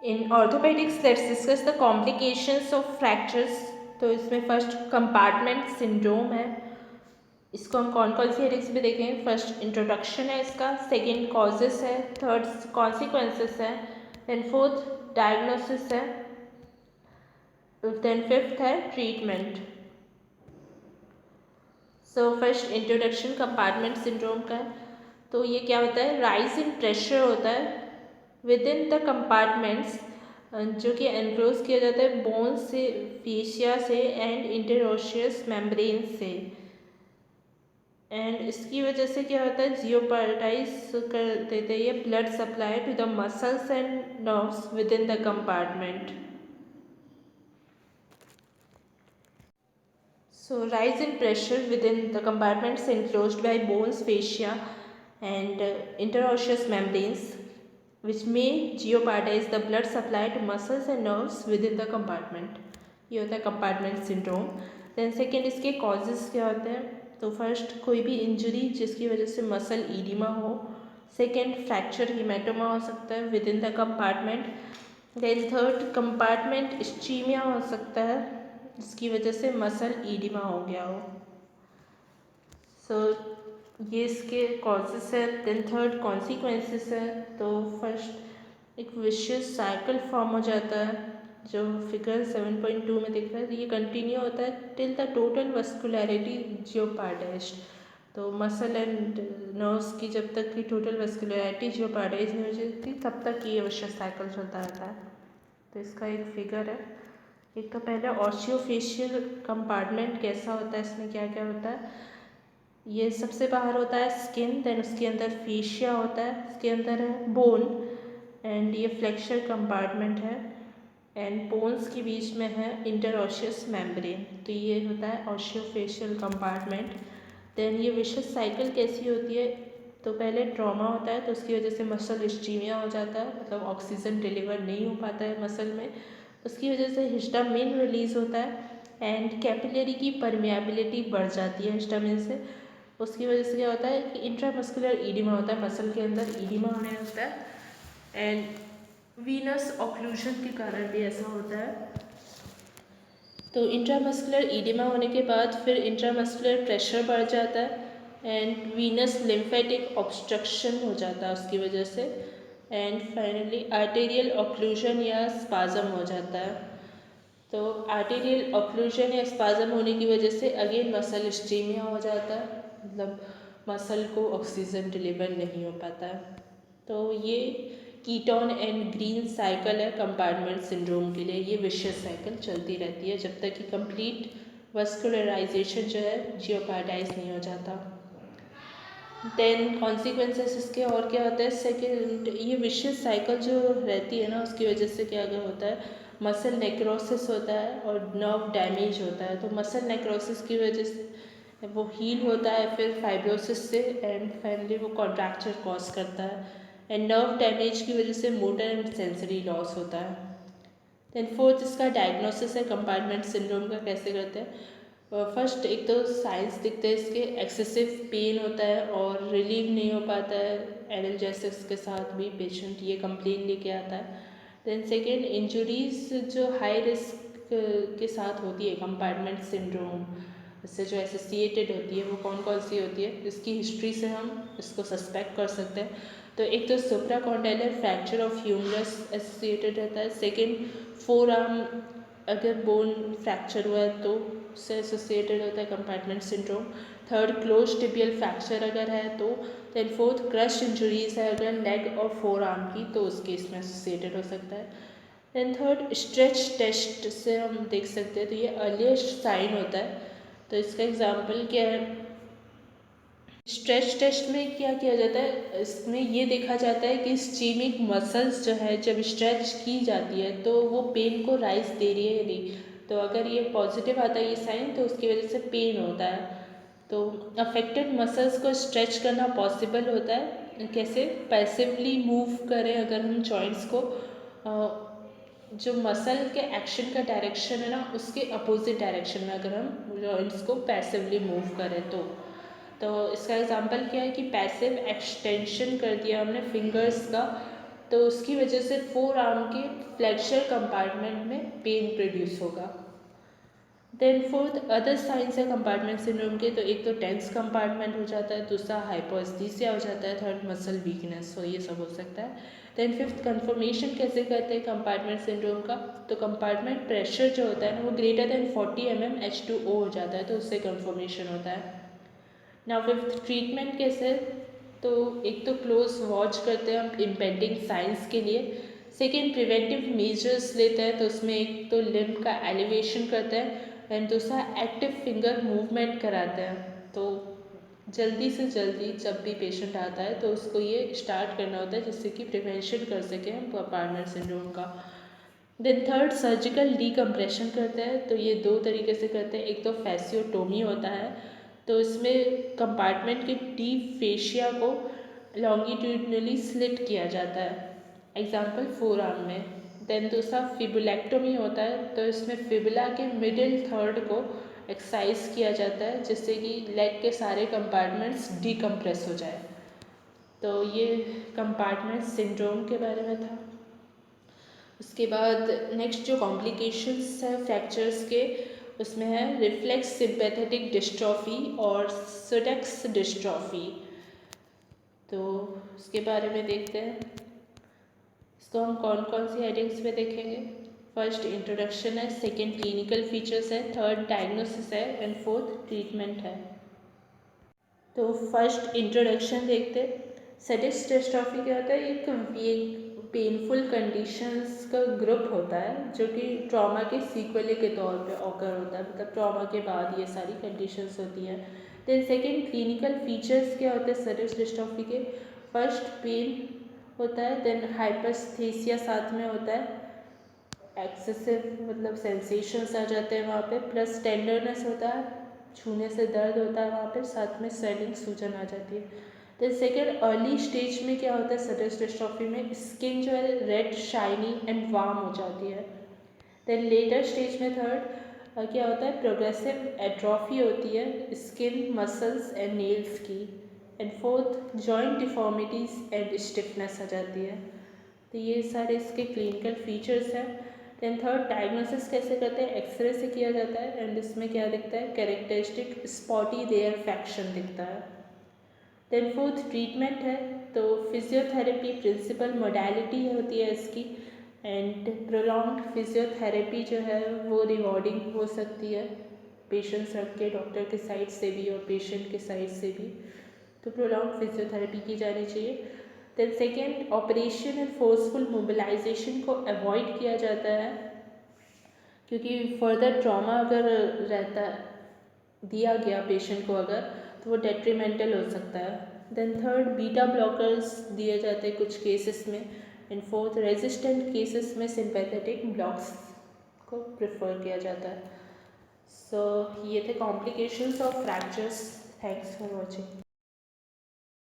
In orthopaedics let's discuss the complications of fractures. तो इसमें first compartment syndrome है, इसको हम कौन कौन सी हेडिंग्स में देखें। फर्स्ट इंट्रोडक्शन है इसका, सेकंड कॉजेस है, थर्ड कॉन्सिक्वेंसेस है, देन फोर्थ डायग्नोसिस है, देन फिफ्थ है treatment. So first introduction compartment syndrome का है। तो ये क्या होता है, राइज इन प्रेशर होता है विद इन द कंपार्टमेंट्स, जो कि एनक्लोज किया जाता है बोन्स से, फेशिया से एंड इंटरओशियस मेम्ब्रेन से। एंड इसकी वजह से क्या होता है, जियोपार्टाइज कर देते हैं ये blood supply to the muscles and nerves within the compartment. So rise in pressure within the compartments enclosed by bones, fascia and interosseous membranes, which may jeopardize the blood supply to muscles and nerves within the compartment. ये होता है compartment syndrome. Then second इसके causes क्या होते हैं। तो first कोई भी injury जिसकी वजह से muscle edema हो। Second fracture hematoma हो सकता है within the compartment. Then third compartment ischemia हो सकता है जिसकी वजह से मसल ईडिमा हो गया हो। सो ये इसके कॉजेस है। देन थर्ड कॉन्सिक्वेंसेस है। तो फर्स्ट एक विशियस साइकिल फॉर्म हो जाता है जो फिगर 7.2 में दिख रहा है। ये कंटिन्यू होता है टिल द टोटल वस्कुलरिटी जियोपार्डाइज्ड। तो मसल एंड नर्व्स की जब तक की टोटल वस्कुलरिटी जियोपार्डाइज नहीं हो जाती तब तक ये विशियस साइकिल चलता रहता है। तो इसका एक फिगर है। एक तो पहले ऑस्टियोफेशियल कंपार्टमेंट कैसा होता है, इसमें क्या क्या होता है। ये सबसे बाहर होता है स्किन, देन उसके अंदर फेशिया होता है, उसके अंदर है बोन एंड ये फ्लेक्सर कंपार्टमेंट है एंड बोन्स के बीच में है इंटरऑशियस मेम्ब्रेन। तो ये होता है ऑस्टियोफेशियल कंपार्टमेंट। देन ये विशेष साइकिल कैसी होती है। तो पहले ट्रॉमा होता है तो उसकी वजह से मसल इस्चीमिया हो जाता है, मतलब ऑक्सीजन डिलीवर नहीं हो पाता है मसल में, उसकी वजह से हिस्टामिन रिलीज़ होता है एंड कैपिलरी की परमिएबिलिटी बढ़ जाती है हिस्टामिन से। उसकी वजह से क्या होता है कि इंट्रामस्कुलर ईडिमा होता है, मसल के अंदर ईडिमा होने लगता है एंड वीनस ऑक्लूजन के कारण भी ऐसा होता है। तो इंट्रामस्कुलर ईडिमा होने के बाद फिर इंट्रामस्कुलर प्रेशर बढ़ जाता है एंड वीनस लिम्फेटिक ऑब्स्ट्रक्शन हो जाता है उसकी वजह से एंड फाइनली आर्टेरियल ऑक्लूजन या स्पाज़म हो जाता है। तो आर्टेरियल ऑक्लूजन या स्पाज़म होने की वजह से अगेन मसल इस्चीमिया हो जाता है, मतलब मसल को ऑक्सीजन डिलीवर नहीं हो पाता है। तो ये कीटोन एंड ग्रीन साइकिल है कंपार्टमेंट सिंड्रोम के लिए। ये विशियस साइकिल चलती रहती है जब तक कि कंप्लीट वस्कुलराइजेशन जो है जियोपार्डाइज नहीं हो जाता। देन कॉन्सिक्वेंसेस इसके और क्या होता है। सेकेंड, ये विशियस साइकिल जो रहती है ना उसकी वजह से क्या क्या होता है, मसल नेक्रोसिस होता है और नर्व डैमेज होता है। तो मसल नेक्रोसिस की वजह से वो हील होता है फिर फाइब्रोसिस से एंड फाइनली वो कॉन्ट्रैक्चर कॉज करता है एंड नर्व डैमेज की वजह से मोटर एंड सेंसरी लॉस होता है। देन फोर्थ इसका डायग्नोसिस है कंपार्टमेंट सिंड्रोम का, कैसे करते हैं। फर्स्ट एक तो साइंस दिखते हैं इसके, एक्सेसिव पेन होता है और रिलीव नहीं हो पाता है एनाल्जेसिक्स के साथ भी पेशेंट ये कंप्लेन लेके आता है। देन सेकेंड, इंजरीज जो हाई रिस्क के साथ होती है कंपार्टमेंट सिंड्रोम इससे जो एसोसिएटेड होती है वो कौन कौन सी होती है, इसकी हिस्ट्री से हम इसको सस्पेक्ट कर सकते हैं। तो एक तो supracondylar fracture of humerus associated रहता है। सेकेंड, फोर आर्म अगर बोन फ्रैक्चर हुआ है तो उससे एसोसिएटेड होता है compartment syndrome. Third, close tibial fracture अगर है तो। देन फोर्थ, क्रश इंजरीज है अगर लेग और फोर आर्म की तो उस केस में एसोसिएटेड हो सकता है। देन थर्ड, स्ट्रेच टेस्ट से हम देख सकते हैं, तो ये अर्लीस्ट साइन होता है। तो इसका एग्जाम्पल क्या है, स्ट्रेच टेस्ट में क्या किया जाता है, इसमें ये देखा जाता है कि स्टीमिक मसल्स जो है जब स्ट्रेच की जाती है तो वो पेन को राइज दे रही है या नहीं। तो अगर ये पॉजिटिव आता है ये साइन तो उसकी वजह से पेन होता है। तो अफेक्टेड मसल्स को स्ट्रेच करना पॉसिबल होता है, कैसे, पैसिवली मूव करें अगर हम जॉइंट्स को, जो मसल के एक्शन का डायरेक्शन है ना उसके अपोजिट डायरेक्शन में अगर हम जॉइंट्स को पैसिवली मूव करें तो इसका एग्जांपल क्या है कि पैसिव एक्सटेंशन कर दिया हमने फिंगर्स का तो उसकी वजह से फोर आर्म के फ्लेक्सर कंपार्टमेंट में पेन प्रोड्यूस होगा। देन फोर्थ अदर साइंस है कंपार्टमेंट सिंड्रोम के, तो एक तो टेंस कंपार्टमेंट हो जाता है, दूसरा हाइपोस्थीसिया हो जाता है, थर्ड मसल वीकनेस, तो ये सब हो सकता है। देन फिफ्थ कंफर्मेशन कैसे करते हैं कंपार्टमेंट सिंड्रोम का, तो कंपार्टमेंट प्रेशर जो होता है ना वो ग्रेटर देन 40 mm H2O हो जाता है, तो उससे कंफर्मेशन होता है। नाउ फिफ्थ ट्रीटमेंट कैसे, तो एक तो क्लोज वॉच करते हैं हम इम्पेंडिंग साइंस के लिए, सेकेंड प्रिवेंटिव मेजर्स लेते हैं, तो उसमें एक तो लिम्ब का एलिवेशन करते हैं एंड दूसरा एक्टिव फिंगर मूवमेंट कराते हैं। तो जल्दी से जल्दी जब भी पेशेंट आता है तो उसको ये स्टार्ट करना होता है जिससे कि प्रिवेंशन कर सकें हम कंपार्टमेंट सिंड्रोम का। देन थर्ड सर्जिकल डीकम्प्रेशन करते हैं, तो ये दो तरीके से करते हैं, एक तो फैसियोटोमी होता है, तो इसमें कंपार्टमेंट के डीप फेशिया को लॉन्गिट्यूडनली स्लिट किया जाता है, एग्जाम्पल फोर आर्म में। देन दूसरा फिबुलेक्टोमी होता है, तो इसमें फिबुला के मिडिल थर्ड को एक्सरसाइज किया जाता है जिससे कि लेग के सारे कंपार्टमेंट्स डीकम्प्रेस हो जाए। तो ये कंपार्टमेंट सिंड्रोम के बारे में था। उसके बाद नेक्स्ट जो कॉम्प्लिकेशंस है फ्रैक्चर्स के, उसमें है रिफ्लेक्स सिंपैथेटिक डिस्ट्रॉफी और सटेक्स डिस्ट्रॉफी। तो उसके बारे में देखते हैं, इसको हम कौन कौन सी हेडिंग्स में देखेंगे। फर्स्ट इंट्रोडक्शन है, सेकंड क्लिनिकल फीचर्स है, थर्ड डायग्नोसिस है एंड फोर्थ ट्रीटमेंट है। तो फर्स्ट इंट्रोडक्शन देखते, सटेक्स डिस्ट्रॉफी क्या होता है, एक पेनफुल कंडीशंस का ग्रुप होता है जो कि ट्रॉमा के सीक्वले के तौर पे ऑकर होता है, मतलब ट्रॉमा के बाद ये सारी कंडीशंस होती हैं। देन सेकंड क्लिनिकल फीचर्स क्या होते हैं सटेक्स डिस्ट्रॉफी के, फर्स्ट पेन होता है, देन हाइपस्थेसिया साथ में होता है, एक्सेसिव मतलब सेंसेशंस आ जाते हैं वहाँ पे, प्लस टेंडरनेस होता है, छूने से दर्द होता है वहाँ पे, साथ में स्वेलिंग सूजन आ जाती है। देन सेकेंड अर्ली स्टेज में क्या होता है सटेक्स डिस्ट्रॉफी में, स्किन जो है रेड शाइनी एंड वार्म हो जाती है। देन लेटर स्टेज में थर्ड क्या होता है, प्रोग्रेसिव एट्रॉफी होती है स्किन मसल्स एंड नेल्स की, and fourth joint deformities and stiffness आ जाती है। तो ये सारे इसके क्लिनिकल फीचर्स हैं। देन थर्ड डायग्नोसिस कैसे करते हैं, एक्सरे से किया जाता है एंड इसमें क्या दिखता है, कैरेक्टरिस्टिक स्पॉटी रेयरफैक्शन दिखता है। देन फोर्थ ट्रीटमेंट है, तो फिजियोथेरेपी प्रिंसिपल मोडालिटी होती है इसकी, एंड प्रोलॉन्ग्ड फिजियोथेरेपी जो है वो रिवॉर्डिंग हो सकती है पेशेंट्स रख के, डॉक्टर के साइड से भी और पेशेंट के साइड से भी, तो प्रोलॉन्ग फिजियोथेरेपी की जानी चाहिए। Then second operation and forceful mobilisation को अवॉइड किया जाता है क्योंकि फर्दर ट्रॉमा अगर रहता दिया गया पेशेंट को अगर, तो वो डेट्रीमेंटल हो सकता है। देन थर्ड बीटा ब्लॉकर्स दिए जाते हैं कुछ केसेस में, एंड फोर्थ रेजिस्टेंट केसेस में सिंपैथेटिक ब्लॉक्स को प्रेफर किया जाता है। सो ये थे complications of fractures. Thanks for watching.